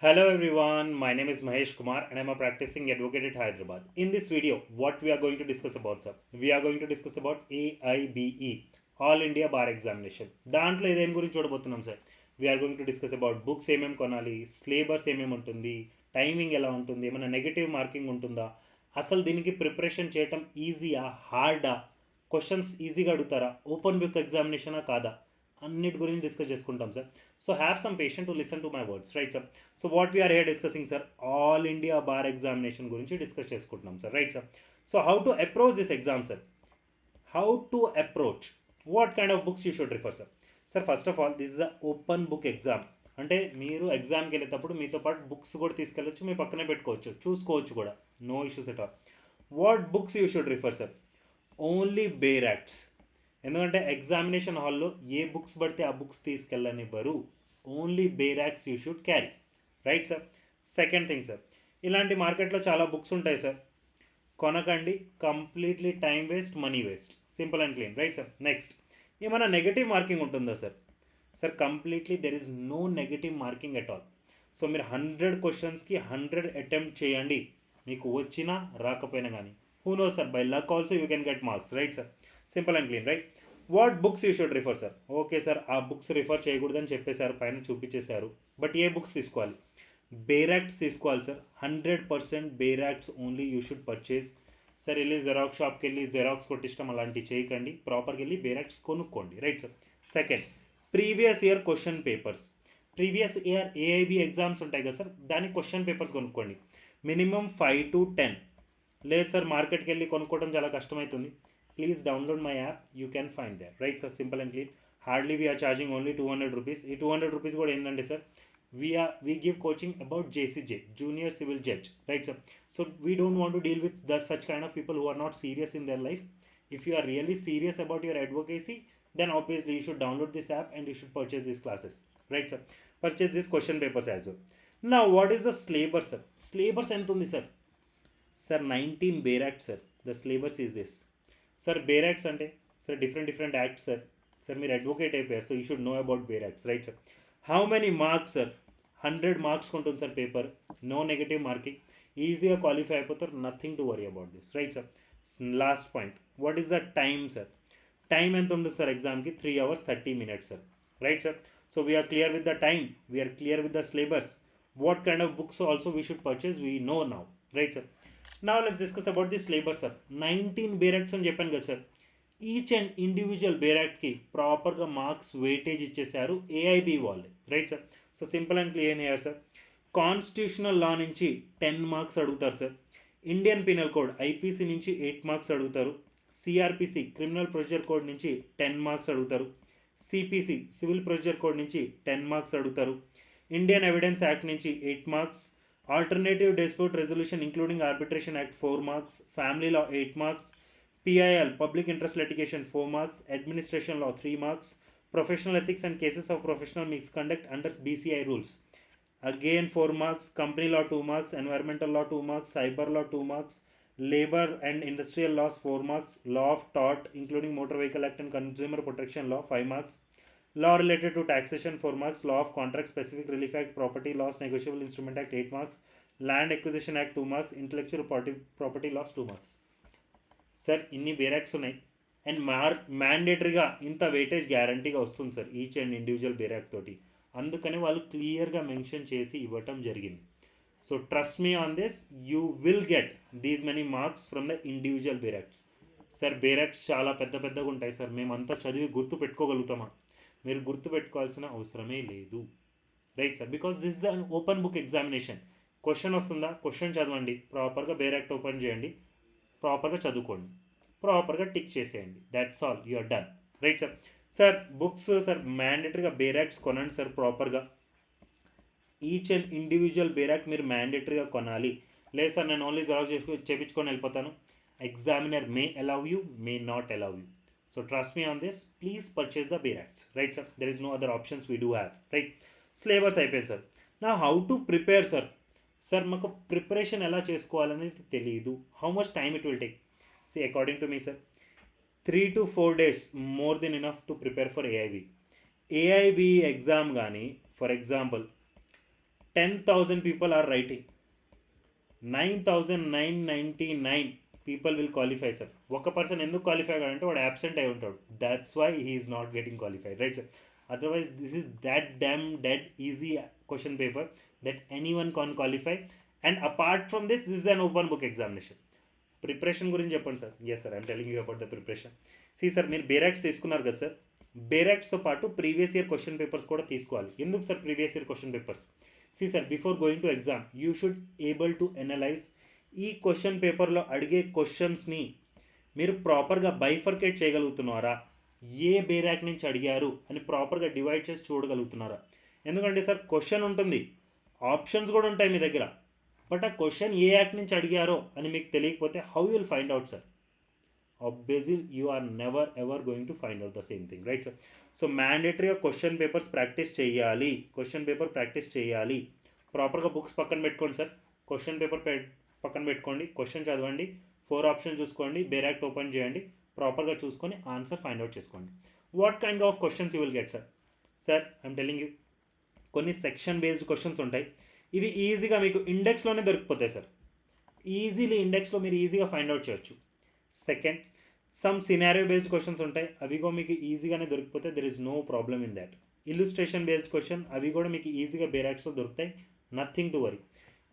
Hello everyone, my name is Mahesh Kumar and I'm a practicing advocate at Hyderabad. In this video, what we are going to discuss about, sir? We are going to discuss about AIBE, All India Bar Examination. దాంట్లో ఇదేం గురించి చూడబోతున్నాం sir. We are going to discuss about books ఏమేమి కొనాలి, syllabus ఏమేమి ఉంటుంది, timing ఎలా ఉంటుంది, ఏమైనా నెగిటివ్ మార్కింగ్ ఉంటుందా, అసలు దీనికి ప్రిపరేషన్ చేయటం ఈజీయా హార్డా, క్వశ్చన్స్ ఈజీగా అడుగుతారా, ఓపెన్ బుక్ ఎగ్జామినేషనా కాదా, అన్నిటి గురించి డిస్కస్ చేసుకుంటాం sir. So have some patient to listen to my words, right sir. So what we are here discussing sir, all India bar examination గురించి డిస్కస్ చేసుకుంటున్నాం sir, right sir. So how to approach this exam sir, how to approach, what kind of books you should refer sir. Sir first of all this is a open book exam. అంటే మీరు ఎగ్జామ్కి వెళ్ళేటప్పుడు మీతో పాటు books కూడా తీసుకెళ్ళొచ్చు, మీ పక్కనే పెట్టుకోవచ్చు, చూసుకోవచ్చు కూడా, no issues at all. What books you should refer sir, only bare acts. ఎందుకంటే ఎగ్జామినేషన్ హాల్లో ఏ బుక్స్ పడితే ఆ బుక్స్ తీసుకెళ్ళనివ్వరు, only bare acts you should carry, right sir. Second thing sir, ఇలాంటి మార్కెట్లో చాలా బుక్స్ ఉంటాయి సార్, కొనకండి, completely time waste, money waste, simple and clean, right sir. Next, ఏమైనా నెగటివ్ మార్కింగ్ ఉంటుందా sir? Sir completely there is no negative marking at all. So మీరు 100 క్వశ్చన్స్కి 100 attempt చేయండి, మీకు వచ్చినా రాకపోయినా కానీ, who know sir, by luck also you can get marks, right sir. Simple and clean, right. What books you should refer sir, okay sir ఆ books refer చేయకూడదని చెప్పేశారు, పైన చూపించేశారు, బట్ ఏ బుక్స్ తీసుకోవాలి? బేరాక్ట్స్ తీసుకోవాలి sir, 100% bare acts only you should purchase. Sir వెళ్ళి xerox షాప్కి వెళ్ళి xerox కొట్టిష్టం అలాంటివి చేయకండి, ప్రాపర్గా వెళ్ళి బేరాక్ట్స్ కొనుక్కోండి, right sir. Second, previous year question papers. Previous year AIB exams ఉంటాయి కదా సార్, దానికి క్వశ్చన్ పేపర్స్ కొనుక్కోండి, మినిమం 5 to 10. లేదు సార్ మార్కెట్కి వెళ్ళి కొనుక్కోవడం చాలా కష్టమవుతుంది, please download my app, you can find there, right sir. Simple and clean. Hardly we are charging only 200 rupees. ఈ 200 రూపీస్ కూడా ఏంటంటే sir, we give coaching about JCJ, junior civil judge, right sir. So we don't want to deal with such kind of people who are not serious in their life. If you are really serious about your advocacy, then obviously you should download this app and you should purchase these classes, right sir. Purchase these question papers as well. Now what is the syllabus sir? Syllabus ఎంత ఉంది sir? Sir 19 bare act sir, the syllabus is this. Sir bare acts అంటే sir different acts sir. Sir మీరు advocate అయిపోయారు, so you should know about bare acts, right sir. How many marks sir? 100 marks ఉంటుంది sir paper, no negative marking, ఈజీగా qualify అయిపోతారు, nothing to worry about this, right sir. Last point, what is the time sir? Time ఎంత ఉంటుంది sir ఎగ్జామ్కి? 3 hours 30 minutes sir, right sir. So we are clear with the time, we are clear with the syllabus, what kind of books also we should purchase, we know now, right sir. Now let's discuss about this syllabus sir. 19 బేరాక్ట్స్ అని చెప్పాను కదా sir, each and individual బేరాక్ట్కి ప్రాపర్గా marks weightage ఇచ్చేసారు AIB వాళ్ళే, right sir. So simple and clear అయ్యారు sir. Constitutional law నుంచి 10 marks అడుగుతారు sir, Indian penal code IPC నుంచి 8 మార్క్స్ అడుగుతారు, సిఆర్పిసి క్రిమినల్ ప్రొసీజర్ కోడ్ నుంచి 10 మార్క్స్ అడుగుతారు, సిపిసి సివిల్ ప్రొసీజర్ కోడ్ నుంచి 10 మార్క్స్ అడుగుతారు, ఇండియన్ ఎవిడెన్స్ యాక్ట్ నుంచి 8 marks, alternative dispute resolution including arbitration act 4 marks, family law 8 marks, PIL public interest litigation 4 marks, administration law 3 marks, professional ethics and cases of professional misconduct under BCI rules again 4 marks, company law 2 marks, environmental law 2 marks, cyber law 2 marks, labor and industrial laws 4 marks, law of tort including motor vehicle act and consumer protection law 5 marks, law related to taxation 4 marks, law of contract specific relief act, property laws negotiable instrument act 8 marks, land acquisition act 2 marks, intellectual property laws 2 marks. Sir ఇన్ని bare acts ఉన్నాయి, and మ్యాండేటరీగా ఇంత weightage గ్యారంటీగా వస్తుంది sir each and individual bare act తోటి, అందుకని వాళ్ళు క్లియర్గా మెన్షన్ చేసి ఇవ్వటం జరిగింది. So trust me on this, you will get these many marks from the individual bare acts. Sir bare acts చాలా పెద్దగా ఉంటాయి సార్, మేమంతా చదివి గుర్తు పెట్టుకోగలుగుతామా? మీరు గుర్తు పెట్టుకోవాల్సిన అవసరమే లేదు, right sir. Because this is an open book examination. Question వస్తుందా, క్వశ్చన్ చదవండి, ప్రాపర్గా బేరాక్ట్ ఓపెన్ చేయండి, ప్రాపర్గా చదువుకోండి, ప్రాపర్గా టిక్ చేసేయండి, that's all, you are done, right sir. Sir books sir మ్యాండేటరీగా బేరాక్ట్స్ కొనండి సార్ ప్రాపర్గా, ఈచ్ అండ్ ఇండివిజువల్ బేరాక్ట్ మీరు మ్యాండేటరీగా కొనాలి. లేదు సార్ నేను ఓన్లీ జెరాక్స్ చేపించుకొని వెళ్ళిపోతాను, examiner may allow you, may not allow you. So trust me on this, please purchase the bare acts, right sir. There is no other options we do have, right. Syllabus అయిపోయింది sir. నా how to prepare sir. Sir మాకు preparation ఎలా చేసుకోవాలనేది తెలియదు, how much time it will take. See according to me sir, 3 to 4 days more than enough to prepare for AIB. AIB exam కానీ for example 10,000 people are writing. 9,999 people will qualify, sir. ఒక person ఎందుకు qualify కాడంటే వాడు absent అయి ఉంటాడు. That's why he is not getting qualified, right, sir? Otherwise, this is that damn dead easy question paper that anyone can qualify. And apart from this is an open book examination. Preparation గురించి చెప్పండి sir. Yes sir, I'm telling you about the preparation. See sir, మీరు bare acts తీసుకున్నారు కదా sir, బేరాక్స్తో పాటు previous year question papers కూడా తీసుకోవాలి. ఎందుకు sir previous year question papers? See sir, before going to exam you should able to analyze ఈ question పేపర్లో అడిగే క్వశ్చన్స్ని మీరు ప్రాపర్గా బైఫర్కేట్ చేయగలుగుతున్నారా, ఏ బేరాక్ నుంచి అడిగారు అని ప్రాపర్గా డివైడ్ చేసి చూడగలుగుతున్నారా. ఎందుకంటే సార్ క్వశ్చన్ ఉంటుంది, ఆప్షన్స్ కూడా ఉంటాయి మీ దగ్గర, బట్ ఆ క్వశ్చన్ ఏ యాక్ట్ నుంచి అడిగారో అని మీకు తెలియకపోతే how you will find out sir? Obviously you are never ever going to find out the same thing, right sir. So మ్యాండేటరీగా క్వశ్చన్ పేపర్స్ ప్రాక్టీస్ చేయాలి, క్వశ్చన్ పేపర్ ప్రాక్టీస్ చేయాలి. ప్రాపర్గా బుక్స్ పక్కన పెట్టుకోండి సార్, క్వశ్చన్ పేపర్ పక్కన పెట్టుకోండి, question చదవండి, 4 option చూసుకోండి, బేరాక్ట్ ఓపెన్ చేయండి, ప్రాపర్గా చూసుకొని ఆన్సర్ ఫైండ్ అవుట్ చేసుకోండి. What kind of questions you will get sir? Sir, I'm telling you, కొన్ని సెక్షన్ బేస్డ్ క్వశ్చన్స్ ఉంటాయి, ఇవి ఈజీగా మీకు ఇండెక్స్లోనే దొరికిపోతాయి సార్. ఈజీలీ ఇండెక్స్లో మీరు ఈజీగా ఫైండ్ అవుట్ చేయొచ్చు. Second, some scenario based questions ఉంటాయి, అవి కూడా మీకు ఈజీగానే దొరికిపోతే there is no problem in that. Illustration based question, అవి కూడా మీకు ఈజీగా బేరాక్స్లో దొరుకుతాయి, నథింగ్ టు వరీ.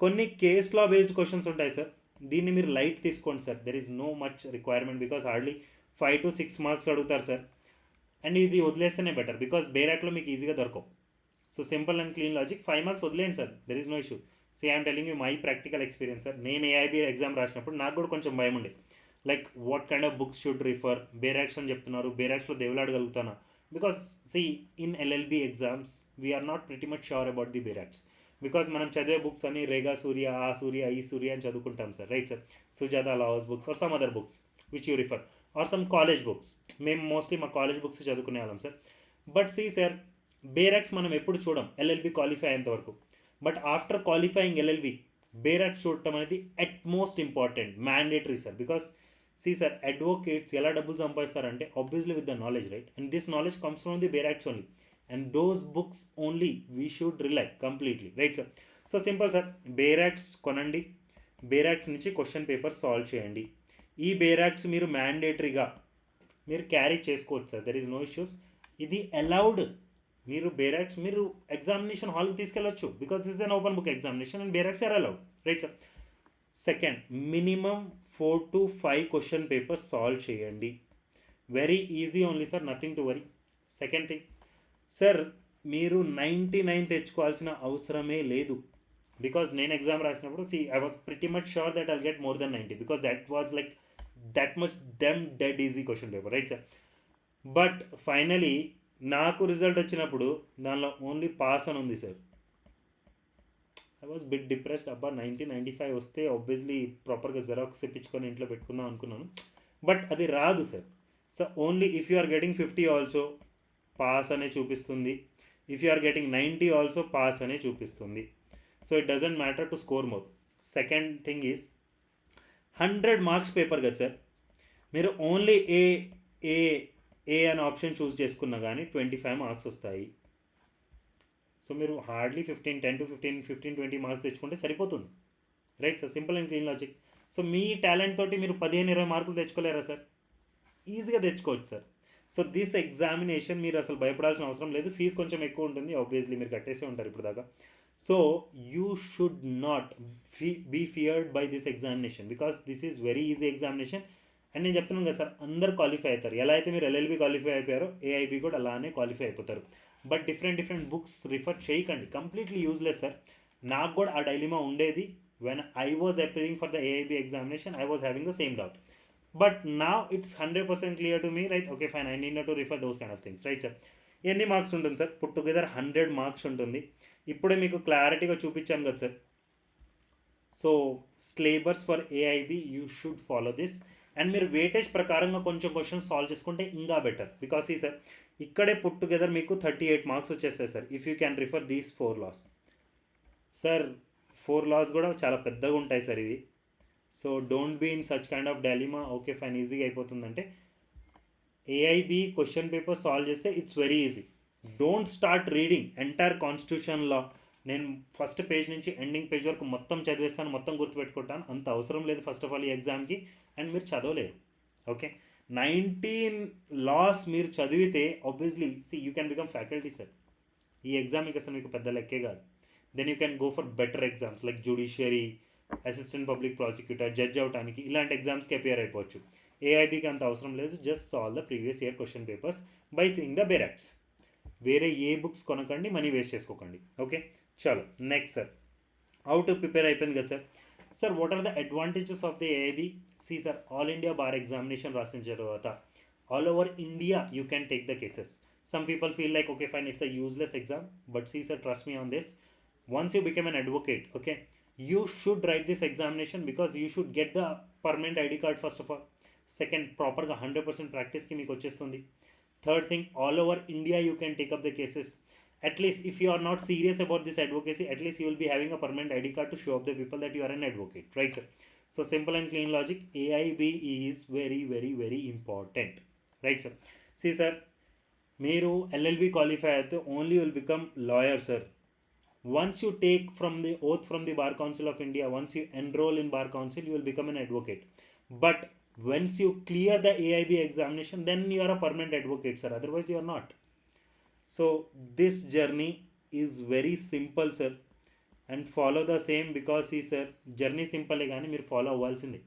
కొన్ని కేస్ లా బేస్డ్ క్వశ్చన్స్ ఉంటాయి సార్, దీన్ని మీరు లైట్ తీసుకోండి sir, there is no much requirement because hardly 5 to 6 marks అడుగుతారు సార్. అండ్ ఇది వదిలేస్తేనే బెటర్ బికాస్ బేరాక్లో మీకు ఈజీగా దొరకవు. So simple and clean logic, 5 marks వదిలేండి sir, there is no issue. So I'm telling you my practical experience sir. నేను AIB exam రాసినప్పుడు నాకు కూడా కొంచెం భయం ఉండే, like what kind of books should refer, bare acts అని చెప్తున్నారు, బేరాక్స్లో దేవులాడగలుగుతానా? Because see in LLB exams we are not pretty much sure about the bare acts, because మనం చదివే బుక్స్ అని రేగా సూర్య, ఆ సూర్య, ఈ సూర్య అని చదువుకుంటాం sir, right sir. Sujatha laws books or some other books which you refer or some college books. మేము mostly మా college books చదువుకునే వాళ్ళం sir. But see sir, bare acts మనం ఎప్పుడు చూడం ఎల్ఎల్బి క్వాలిఫై అయ్యేంత వరకు, but after qualifying LLB bare acts చూడటం అనేది at most important, mandatory sir. Because see sir, advocates ఎలా డబ్బులు సంపాదిస్తారంటే obviously with the knowledge, right, and this knowledge comes from the బేరాక్స్ only, and those books only we should rely completely, right sir. So simple sir, bare acts కొనండి, bare acts నుంచి question paper solve చేయండి. ఈ బేరాక్స్ మీరు మ్యాండేటరీగా మీరు carry చేసుకోవచ్చు sir, there is no issues. ఇది allowed, మీరు bare acts మీరు ఎగ్జామినేషన్ హాల్కి తీసుకెళ్ళొచ్చు because this is an open book examination and bare acts are allowed, right sir. Second, minimum 4 to 5 question papers solve చేయండి, very easy only sir, nothing to worry. Second thing sir, మీరు 99 తెచ్చుకోవాల్సిన అవసరమే లేదు, because నేను exam రాసినప్పుడు I was pretty much sure that I'll get more than 90 because that was like that much dead easy question paper, right sir. But finally నాకు result వచ్చినప్పుడు దానిలో only pass అని ఉంది sir. I was bit depressed, అబ్బా 95 వస్తే obviously ప్రాపర్గా xerox తెప్పించుకొని ఇంట్లో పెట్టుకుందాం అనుకున్నాను, బట్ అది రాదు sir. So only if you are getting 50 also pass అనే చూపిస్తుంది, if you are getting 90 also pass అనే చూపిస్తుంది. So it doesn't matter to score more. Second thing is 100 marks paper కదా సార్, మీరు ఓన్లీ ఏ ఏ ఏ అనే option చూస్ చేసుకున్నా కానీ 25 marks వస్తాయి. సో మీరు హార్డ్లీ 10 to 15, 20 మార్క్స్ తెచ్చుకుంటే సరిపోతుంది, right sir, simple and clean logic. So me talent తోటి మీరు 15-20 మార్కులు తెచ్చుకోలేరా సార్? ఈజీగా తెచ్చుకోవచ్చు సార్. సో దిస్ ఎగ్జామినేషన్ మీరు అసలు భయపడాల్సిన అవసరం లేదు, ఫీజు కొంచెం ఎక్కువ ఉంటుంది, ఆబ్వియస్లీ మీరు కట్టేసే ఉంటారు ఇప్పుడు దాకా. So you should not be feared by this examination because this is very easy examination. And నేను చెప్తున్నాను కదా సార్, అందరు క్వాలిఫై అవుతారు, ఎలా అయితే మీరు ఎల్ఎల్బి క్వాలిఫై అయిపోయారో ఏఐబి కూడా అలానే క్వాలిఫై అయిపోతారు. బట్ డిఫరెంట్ బుక్స్ రిఫర్ చేయకండి, కంప్లీట్లీ యూజ్లెస్ సార్. నాకు కూడా ఆ డైలిమా ఉండేది when I was appearing for the AIB examination, I was having the same doubt. But now it's 100% clear to me, right? Okay, fine, I need not to refer those kind of things, right sir? ఎన్ని marks ఉంటుంది sir? Put together 100 marks ఉంటుంది. ఇప్పుడే మీకు క్లారిటీగా చూపించాను కదా sir. So syllabus for AIB you should follow this, and మీరు weightage ప్రకారంగా కొంచెం క్వశ్చన్స్ సాల్వ్ చేసుకుంటే ఇంకా బెటర్ బికాస్ ఈ సార్ ఇక్కడే పుట్ టుగెదర్ మీకు 38 మార్క్స్ వచ్చేస్తాయి sir if you can refer these 4 laws. Sir 4 laws కూడా చాలా పెద్దగా ఉంటాయి సార్ ఇవి. So don't be in such kind of డైలిమా. Okay fine, ఈజీగా అయిపోతుందంటే ఏఐబి క్వశ్చన్ పేపర్ సాల్వ్ చేస్తే it's very easy. Don't start reading entire constitution law, నేను first page నుంచి ending page వరకు మొత్తం చదివేస్తాను, మొత్తం గుర్తుపెట్టుకుంటాను, అంత అవసరం లేదు ఫస్ట్ ఆఫ్ ఆల్ ఈ ఎగ్జామ్కి. అండ్ మీరు చదవలేరు. ఓకే, 19 లాస్ మీరు చదివితే obviously you can become faculty sir. ఈ ఎగ్జామ్ మీకు అసలు మీకు పెద్ద లెక్కే కాదు. Then you can go for better exams like judiciary, assistant public prosecutor, judge అవడానికి ఇలాంటి ఎగ్జామ్స్కి అపియర్ అయిపోవచ్చు. ఏఐబికి అంత అవసరం లేదు. Just solve the previous year question papers by seeing the bare acts. వేరే ఏ బుక్స్ కొనకండి, మనీ వేస్ట్ చేసుకోకండి. ఓకే, చలో next sir. How to prepare అయిపోయింది కదా sir. Sir what are the advantages of the AIB? See sir, all India bar examination రాసిన తర్వాత all over India you can take the cases. Some people feel like, okay, fine, it's a useless exam. But see, sir, trust me on this. Once you become an advocate, okay, you should write this examination because you should get the permanent ID card first of all. Second, proper 100% practice ki meeku vachestundi. Third thing, all over India you can take up the cases. At least if you are not serious about this advocacy, at least you will be having a permanent ID card to show up the people that you are an advocate, right, sir? So simple and clean logic, AIB is very, very, very important, right, sir? See, sir, మీరు LLB qualify అయితే only will become lawyer sir. Once you take from the oath from the bar council of India, once you enroll in bar council, you will become an advocate. But once you clear the AIB examination, then you are a permanent advocate sir, otherwise you are not. So this journey is very simple sir, and follow the same. Because ఈ sir journey సింపులే కానీ మీరు follow అవ్వాల్సిందే.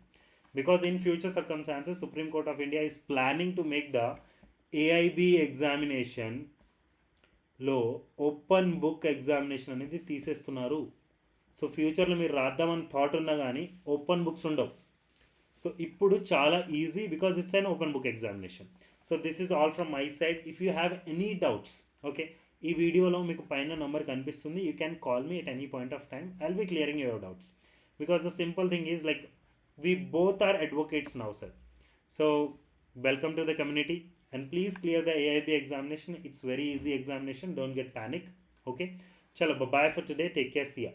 Because in future circumstances supreme court of India is planning to make the AIB ఎగ్జామినేషన్లో open book examination అనేది తీసేస్తున్నారు. So ఫ్యూచర్లో మీరు రాద్దామని థాట్ ఉన్నా కానీ ఓపెన్ బుక్స్ ఉండవు. సో ఇప్పుడు చాలా easy because it's an open book examination. So this is all from my side. If you have any doubts, okay, ఈ వీడియోలో మీకు పైన నెంబర్ కనిపిస్తుంది. You can call me at any point of time. I will be clearing your doubts because the simple thing is like we both are advocates now sir. So welcome to the community and please clear the AIB examination. It's very easy examination, don't get panic. Okay, chalo, bye bye for today, take care, see ya.